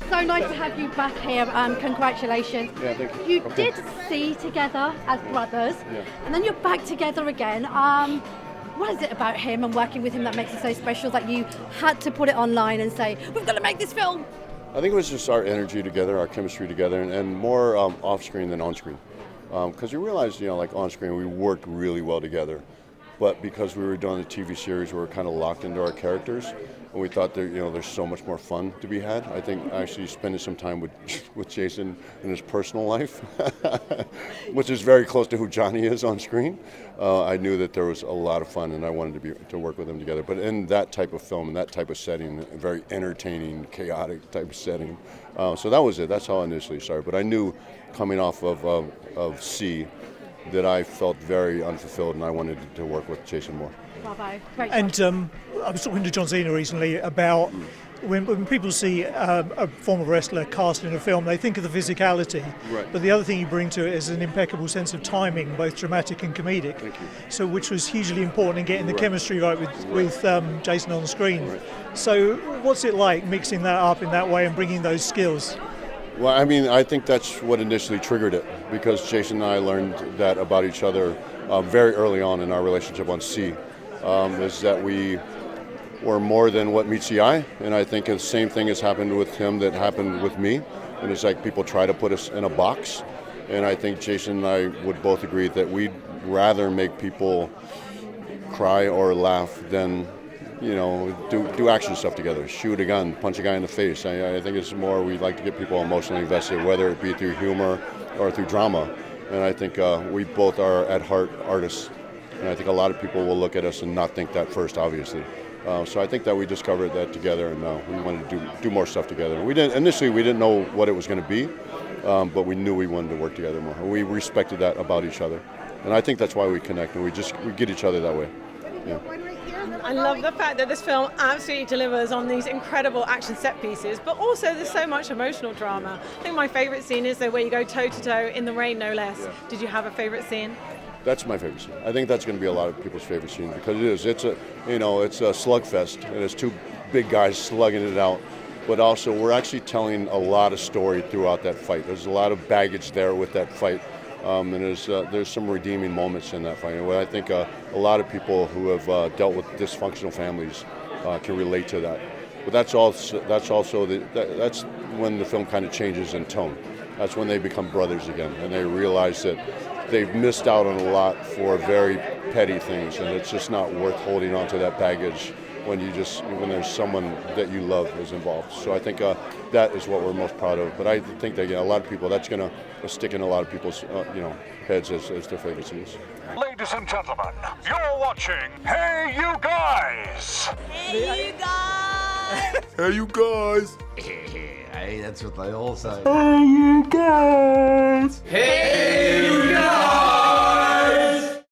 so nice to have you back here. Congratulations. Yeah, thank you. You did See together as brothers, Yeah. and then you're back together again. What is it about him and working with him that makes it so special that you had to put it online and say, we've got to make this film? I think it was just our energy together, our chemistry together, and more off-screen than on-screen. Because you realize, like on-screen, we worked really well together. But because we were doing the TV series, we were kind of locked into our characters. And we thought there's so much more fun to be had. I think actually spending some time with Jason in his personal life, which is very close to who Johnny is on screen, I knew that there was a lot of fun, and I wanted to work with him together. But in that type of film, in that type of setting, a very entertaining, chaotic type of setting. So that was it. That's how I initially started. But I knew coming off of C that I felt very unfulfilled, and I wanted to work with Jason more. Bravo. Great. And I was talking to John Cena recently about when people see a former wrestler cast in a film, they think of the physicality. Right. But the other thing you bring to it is an impeccable sense of timing, both dramatic and comedic. Thank you. So, which was hugely important in getting the chemistry right with Jason on the screen. Right. So, what's it like mixing that up in that way and bringing those skills? Well, I think that's what initially triggered it, because Jason and I learned that about each other very early on in our relationship on C, is that we were more than what meets the eye, and I think the same thing has happened with him that happened with me, and it's like people try to put us in a box, and I think Jason and I would both agree that we'd rather make people cry or laugh than do action stuff together, shoot a gun, punch a guy in the face. I think it's more we like to get people emotionally invested, whether it be through humor or through drama. And I think we both are at heart artists. And I think a lot of people will look at us and not think that first, obviously. So I think that we discovered that together, and we wanted to do more stuff together. We didn't know what it was going to be, but we knew we wanted to work together more. And we respected that about each other. And I think that's why we connect, and we get each other that way. Yeah. I love the fact that this film absolutely delivers on these incredible action set pieces, but also there's so much emotional drama. I think my favourite scene is where you go toe to toe in the rain, no less. Yeah. Did you have a favourite scene? That's my favorite scene. I think that's going to be a lot of people's favorite scene, because it is. It's a slugfest, and it's two big guys slugging it out. But also, we're actually telling a lot of story throughout that fight. There's a lot of baggage there with that fight. And there's some redeeming moments in that fight. And I think a lot of people who have dealt with dysfunctional families can relate to that. But that's when the film kind of changes in tone. That's when they become brothers again, and they realize that they've missed out on a lot for very petty things, and it's just not worth holding on to that baggage when there's someone that you love is involved. So I think that is what we're most proud of. But I think that a lot of people, that's going to stick in a lot of people's heads as their favorite scenes. Ladies and gentlemen, you're watching Hey You Guys! Hey you guys! Hey you guys! Hey, that's what they all say. Hey you guys! Hey!